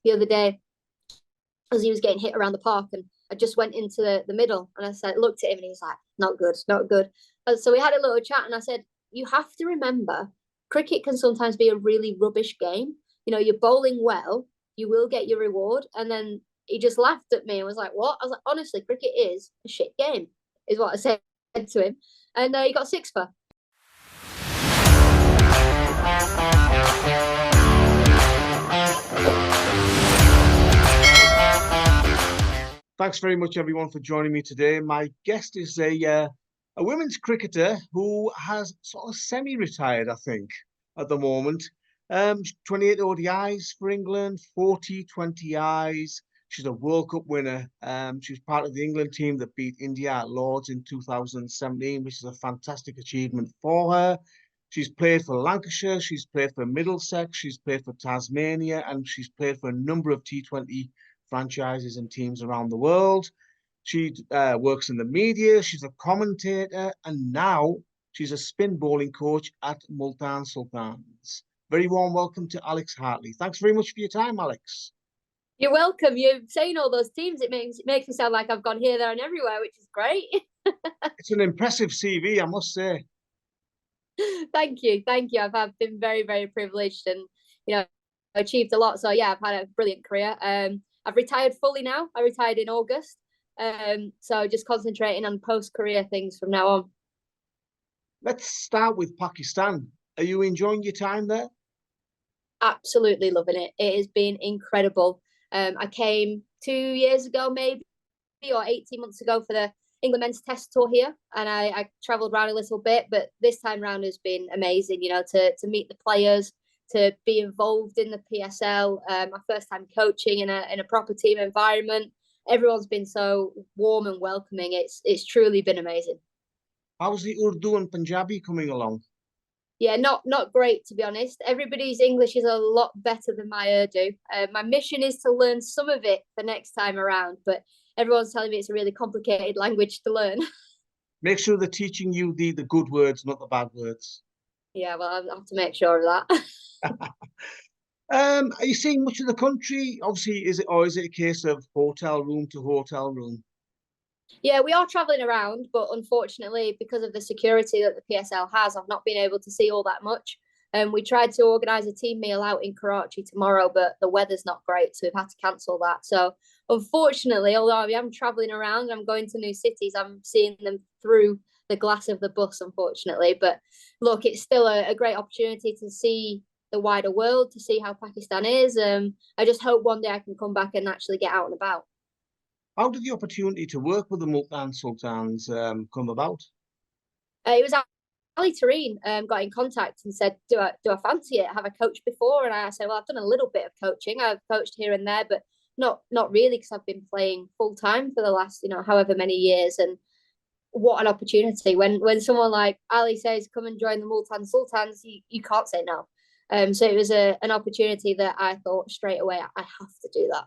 the other day as he was getting hit around the park, and I just went into the middle, and I said, looked at him, and he was like, not good, not good. And so we had a little chat, and I said, you have to remember, cricket can sometimes be a really rubbish game. You're bowling well, you will get your reward. And then he just laughed at me and was like, what? I was like, honestly, cricket is a shit game, is what I said to him. And he got six for. Thanks very much, everyone, for joining me today. My guest is a women's cricketer who has sort of semi-retired, I think, at the moment. 28 ODIs for England, 40 20Is. She's a World Cup winner. She was part of the England team that beat India at Lords in 2017, which is a fantastic achievement for her. She's played for Lancashire, she's played for Middlesex, she's played for Tasmania, and she's played for a number of T20 franchises and teams around the world. She works in the media, she's a commentator, and now she's a spin bowling coach at Multan Sultans. Very warm welcome to Alex Hartley. Thanks very much for your time, Alex. You're welcome. You're saying all those teams, it makes me sound like I've gone here, there, and everywhere, which is great. It's an impressive CV, I must say. Thank you. I've been very, very privileged, and achieved a lot. So yeah, I've had a brilliant career. I've retired fully now. I retired in August. So just concentrating on post-career things from now on. Let's start with Pakistan. Are you enjoying your time there? Absolutely loving it. It has been incredible. I came 2 years ago, maybe, or 18 months ago for the England men's test tour here, and I travelled around a little bit, but this time round has been amazing, to meet the players, to be involved in the PSL, my first time coaching in a proper team environment. Everyone's been so warm and welcoming. It's truly been amazing. How's the Urdu and Punjabi coming along? Yeah, not great, to be honest. Everybody's English is a lot better than my Urdu. My mission is to learn some of it for next time around, but everyone's telling me it's a really complicated language to learn. Make sure they're teaching you the good words, not the bad words. Yeah, well, I have to make sure of that. Are you seeing much of the country? Obviously, is it a case of hotel room to hotel room? Yeah, we are travelling around, but unfortunately, because of the security that the PSL has, I've not been able to see all that much. We tried to organise a team meal out in Karachi tomorrow, but the weather's not great, so we've had to cancel that. So unfortunately, although I am travelling around, I'm going to new cities, I'm seeing them through the glass of the bus, unfortunately. But look, it's still a great opportunity to see the wider world, to see how Pakistan is. I just hope one day I can come back and actually get out and about. How did the opportunity to work with the Multan Sultans come about? It was Ali Tareen got in contact and said, do I fancy it? Have I coached before? And I said, well, I've done a little bit of coaching. I've coached here and there, but not really, because I've been playing full time for the last, however many years. And what an opportunity. When someone like Ali says, come and join the Multan Sultans, you can't say no. So it was an opportunity that I thought straight away, I have to do that.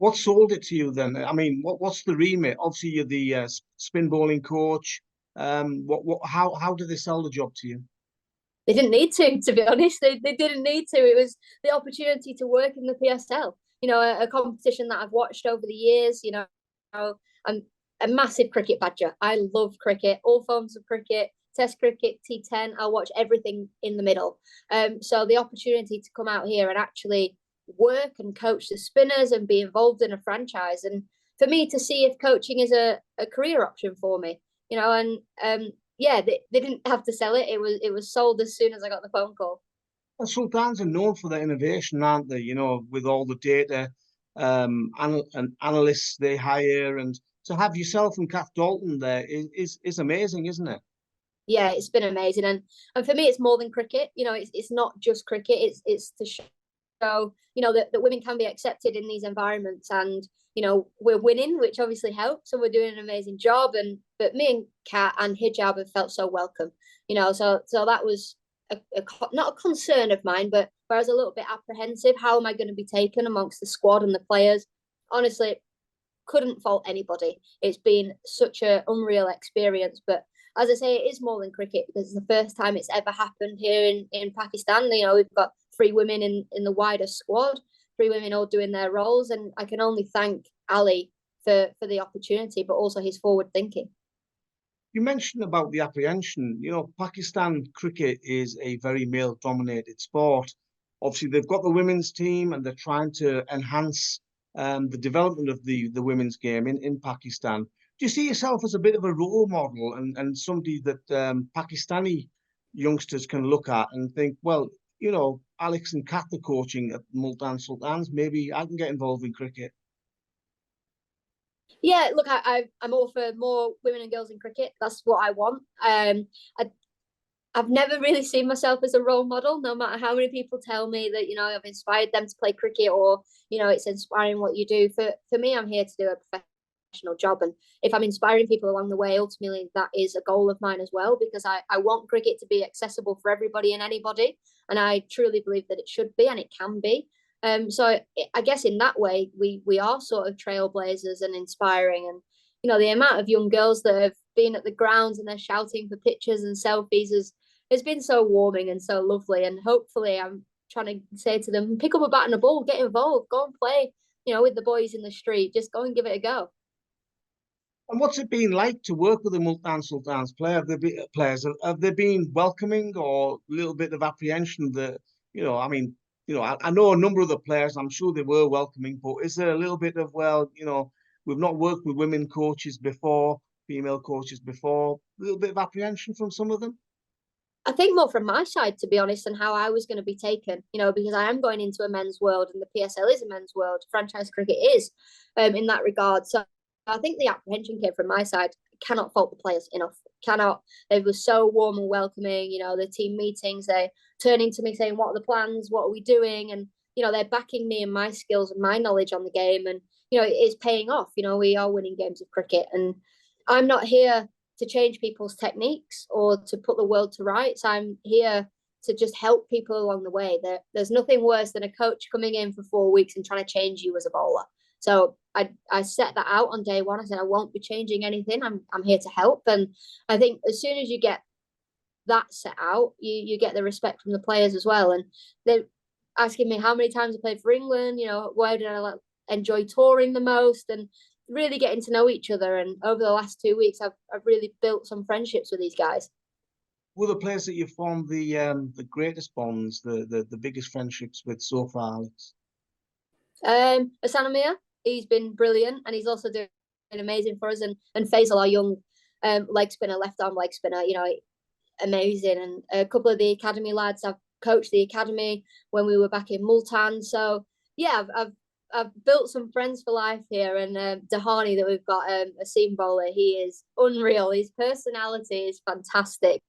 What sold it to you then? I mean, what's the remit? Obviously, you're the spin bowling coach. How did they sell the job to you? They didn't need to be honest. They didn't need to. It was the opportunity to work in the PSL. A competition that I've watched over the years. I'm a massive cricket badger. I love cricket, all forms of cricket, Test cricket, T10. I'll watch everything in the middle. So the opportunity to come out here and actually work and coach the spinners and be involved in a franchise, and for me to see if coaching is a career option for me, and yeah, they didn't have to sell it. It was sold as soon as I got the phone call. Well, Sultans are known for their innovation, aren't they? With all the data and analysts they hire, and to have yourself and Kath Dalton there is amazing, isn't it? Yeah, it's been amazing, and for me, it's more than cricket. It's not just cricket. It's to show that women can be accepted in these environments, and we're winning, which obviously helps, and we're doing an amazing job. But me and Kat and Hijab have felt so welcome, so that was not a concern of mine, but where I was a little bit apprehensive. How am I going to be taken amongst the squad and the players? Honestly, couldn't fault anybody. It's been such an unreal experience. But as I say, it is more than cricket, because it's the first time it's ever happened here in Pakistan. We've got 3 women in the wider squad. three women all doing their roles, and I can only thank Ali for the opportunity, but also his forward thinking. You mentioned about the apprehension. You know, Pakistan cricket is a very male-dominated sport. Obviously, they've got the women's team and they're trying to enhance the development of the women's game in Pakistan. Do you see yourself as a bit of a role model and somebody that Pakistani youngsters can look at and think, well, you know, Alex and Kat are coaching at Multan Sultans, maybe I can get involved in cricket? Yeah, look, I'm all for more women and girls in cricket. That's what I want. I've never really seen myself as a role model, no matter how many people tell me that, you know, I've inspired them to play cricket, or, you know, it's inspiring what you do. For me, I'm here to do a professional job. And if I'm inspiring people along the way, ultimately that is a goal of mine as well, because I want cricket to be accessible for everybody and anybody. And I truly believe that it should be, and it can be. So I guess in that way, we are sort of trailblazers and inspiring. And, you know, the amount of young girls that have been at the grounds and they're shouting for pictures and selfies has been so warming and so lovely. And hopefully I'm trying to say to them, pick up a bat and a ball, get involved, go and play, you know, with the boys in the street, just go and give it a go. And what's it been like to work with the Multan Sultans players? Have they been welcoming or a little bit of apprehension that, you know, I mean, you know, I know a number of the players, I'm sure they were welcoming, but is there a little bit of, well, you know, we've not worked with women coaches before, female coaches before, a little bit of apprehension from some of them? I think more from my side, to be honest, and how I was going to be taken, you know, because I am going into a men's world and the PSL is a men's world, franchise cricket is in that regard. So I think the apprehension came from my side. Cannot fault the players enough. Cannot. They were so warm and welcoming. You know, the team meetings, they turning to me saying, "What are the plans? What are we doing?" And you know, they're backing me and my skills and my knowledge on the game, and you know, it's paying off. You know, we are winning games of cricket, and I'm not here to change people's techniques or to put the world to rights. I'm here to just help people along the way. There's nothing worse than a coach coming in for 4 weeks and trying to change you as a bowler. So I set that out on day one. I said I won't be changing anything. I'm here to help. And I think as soon as you get that set out, you get the respect from the players as well. And they're asking me how many times I played for England, you know, where did I enjoy touring the most, and really getting to know each other. And over the last 2 weeks, I've really built some friendships with these guys. Were the players that you formed the greatest bonds, the biggest friendships with so far, Alex? Usama, he's been brilliant, and he's also doing amazing for us. And Faisal, our young leg spinner, left arm leg spinner, you know, amazing. And a couple of the academy lads, I've coached the academy when we were back in Multan. So yeah, I've built some friends for life here. And Dahani, that we've got, a seam bowler, he is unreal. His personality is fantastic.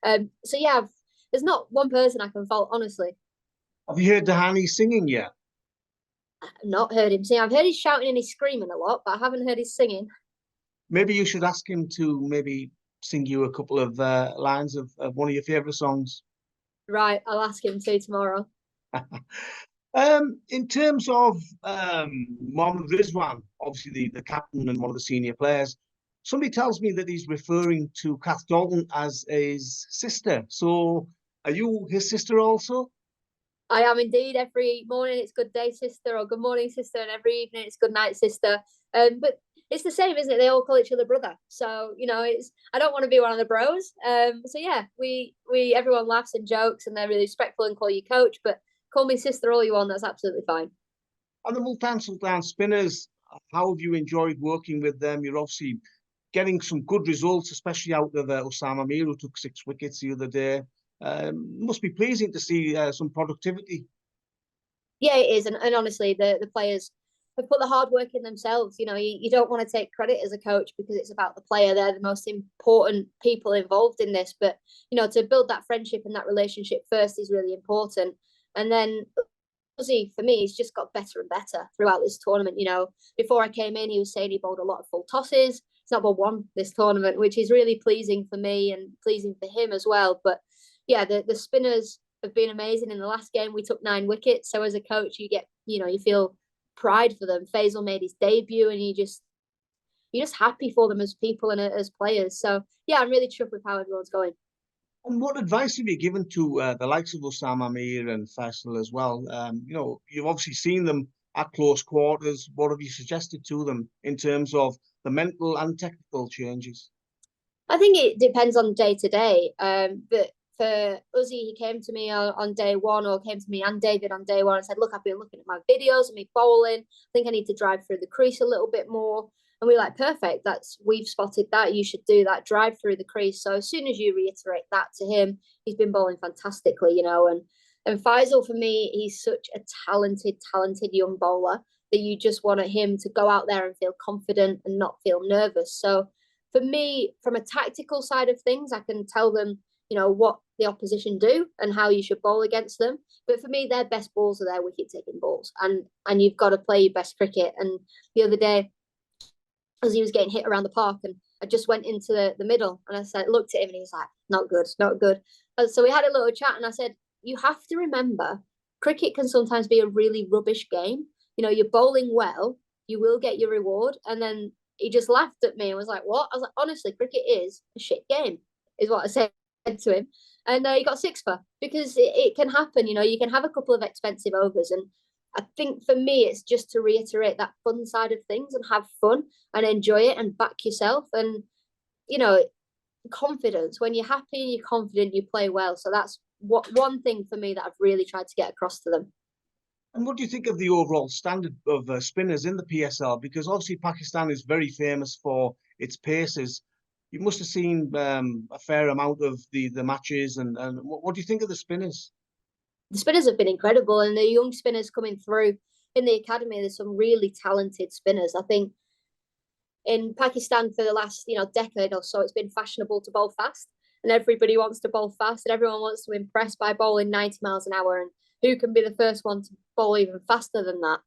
So yeah, there's not one person I can fault, honestly. Have you heard Dahani singing yet? I've not heard him sing. I've heard his shouting and his screaming a lot, but I haven't heard his singing. Maybe you should ask him to maybe sing you a couple of lines of one of your favorite songs. Right, I'll ask him to tomorrow. In terms of Mohammad Rizwan, obviously the captain and one of the senior players, somebody tells me that he's referring to Kath Dalton as his sister. So are you his sister also? I am indeed. Every morning it's good day, sister, or good morning, sister, and every evening it's good night, sister. But it's the same, isn't it? They all call each other brother. So you know, it's I don't want to be one of the bros. So yeah, we everyone laughs and jokes, and they're really respectful and call you coach, but call me sister all you want. That's absolutely fine. And the Multan Sultan spinners, how have you enjoyed working with them? You're obviously getting some good results, especially out of Usama, who took 6 wickets the other day. Must be pleasing to see some productivity. Yeah, it is, and honestly, the players have put the hard work in themselves. You know, you don't want to take credit as a coach because it's about the player. They're the most important people involved in this. But you know, to build that friendship and that relationship first is really important. And then Ozzy, for me, he's just got better and better throughout this tournament. You know, before I came in, he was saying he bowled a lot of full tosses. He's not bowled one this tournament, which is really pleasing for me and pleasing for him as well. But yeah, the spinners have been amazing. In the last game, we took 9 wickets. So as a coach, you feel pride for them. Faisal made his debut, and you're just happy for them as people and as players. So yeah, I'm really chuffed with how everyone's going. And what advice have you given to the likes of Usama Mir and Faisal as well? You've obviously seen them at close quarters. What have you suggested to them in terms of the mental and technical changes? I think it depends on day to day. But for Uzi, he came to me on day one, or came to me and David on day one and said, "Look, I've been looking at my videos and me bowling. I think I need to drive through the crease a little bit more." And we're like, "Perfect. We've spotted that. You should do that. Drive through the crease." So as soon as you reiterate that to him, he's been bowling fantastically, And Faisal, for me, he's such a talented young bowler that you just want him to go out there and feel confident and not feel nervous. So for me, from a tactical side of things, I can tell them, what the opposition do and how you should bowl against them. But for me, their best balls are their wicket taking balls, and you've got to play your best cricket. And the other day, as he was getting hit around the park, and I just went into the middle, and I said, looked at him, and he was like, "Not good, not good." And so we had a little chat, and I said, "You have to remember, cricket can sometimes be a really rubbish game. You're bowling well, you will get your reward." And then he just laughed at me and was like, "What?" I was like, "Honestly, cricket is a shit game," is what I said to him. And he got six for, because it can happen. You can have a couple of expensive overs. And I think for me, it's just to reiterate that fun side of things and have fun and enjoy it and back yourself. And, you know, confidence. When you're happy and you're confident, you play well. So that's one thing for me that I've really tried to get across to them. And what do you think of the overall standard of spinners in the PSL? Because obviously Pakistan is very famous for its paces. You must have seen a fair amount of the matches. And what do you think of the spinners? The spinners have been incredible, and the young spinners coming through in the academy. There's some really talented spinners. I think in Pakistan for the last decade or so, it's been fashionable to bowl fast, and everybody wants to bowl fast, and everyone wants to impress by bowling 90 miles an hour. And who can be the first one to bowl even faster than that?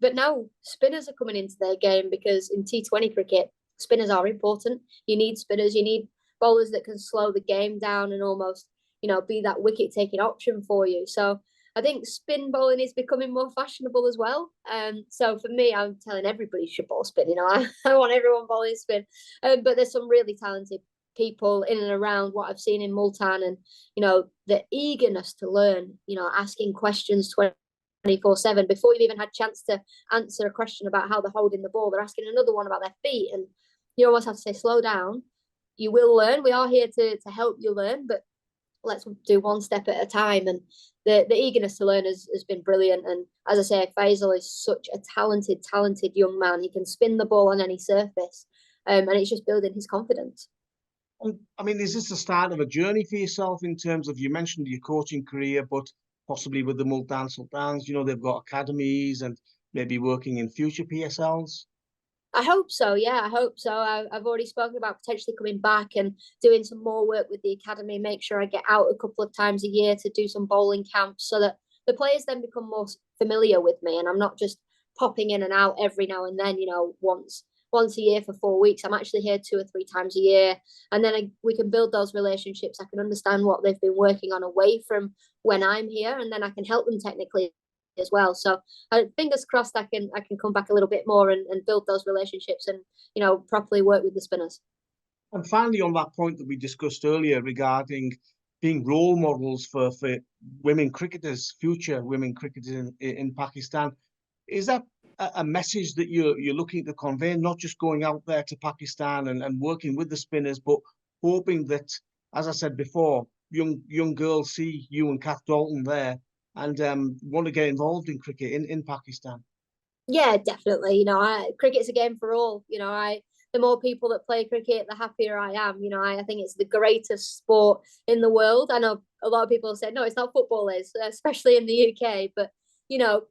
But now spinners are coming into their game, because in T20 cricket, spinners are important. You need spinners. You need bowlers that can slow the game down and almost be that wicket taking option for you. So I think spin bowling is becoming more fashionable as well. So for me, I'm telling everybody should bowl spin. I want everyone bowling spin. But there's some really talented people in and around what I've seen in Multan, and the eagerness to learn. Asking questions 24/7 before you've even had a chance to answer a question about how they're holding the ball. They're asking another one about their feet, and you almost have to say, "Slow down. You will learn. We are here to help you learn, but let's do one step at a time." And the eagerness to learn has been brilliant. And as I say, Faisal is such a talented young man. He can spin the ball on any surface, and it's just building his confidence. And, I mean, is this the start of a journey for yourself in terms of, you mentioned your coaching career, but possibly with the Multan Sultans, they've got academies and maybe working in future PSLs? I hope so. Yeah, I hope so. I've already spoken about potentially coming back and doing some more work with the academy. Make sure I get out a couple of times a year to do some bowling camps, so that the players then become more familiar with me, and I'm not just popping in and out every now and then. Once a year for 4 weeks. I'm actually here 2 or 3 times a year, and then we can build those relationships. I can understand what they've been working on away from when I'm here, and then I can help them technically as well. So fingers crossed, I can come back a little bit more and build those relationships, and properly work with the spinners. And finally, on that point that we discussed earlier regarding being role models for women cricketers, future women cricketers in Pakistan, is that a message that you're looking to convey, not just going out there to Pakistan and working with the spinners, but hoping that, as I said before, young girls see you and Kath Dalton there and want to get involved in cricket in Pakistan? Yeah, definitely. Cricket's a game for all. The more people that play cricket, the happier I am. I think it's the greatest sport in the world. I know a lot of people say, no, it's not, football is, especially in the UK. But,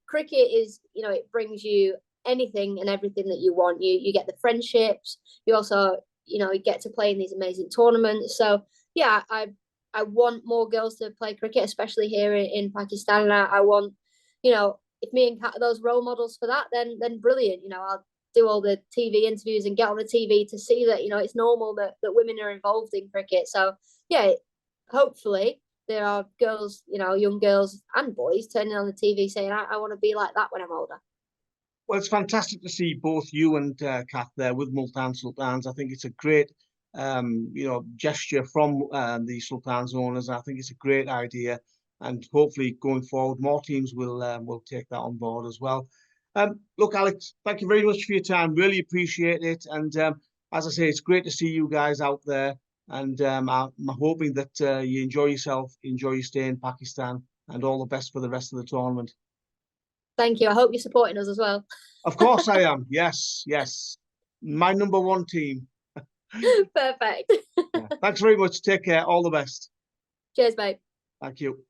cricket is, it brings you anything and everything that you want. You get the friendships. You also, you get to play in these amazing tournaments. So, yeah, I want more girls to play cricket, especially here in Pakistan. And I want, if me and Kat are those role models for that, then brilliant. I'll do all the TV interviews and get on the TV to see that it's normal that women are involved in cricket. So yeah, hopefully there are girls, young girls and boys turning on the TV saying, I want to be like that when I'm older. Well, it's fantastic to see both you and Kath there with Multan Sultans. I think it's a great gesture from the Sultans owners. I think it's a great idea, and hopefully going forward, more teams will take that on board as well. Look, Alex, thank you very much for your time. Really appreciate it. And as I say, it's great to see you guys out there. And I'm hoping that you enjoy yourself, enjoy your stay in Pakistan, and all the best for the rest of the tournament. Thank you. I hope you're supporting us as well. Of course I am. Yes, yes. My #1 team. Perfect. Yeah. Thanks very much. Take care. All the best. Cheers, mate. Thank you.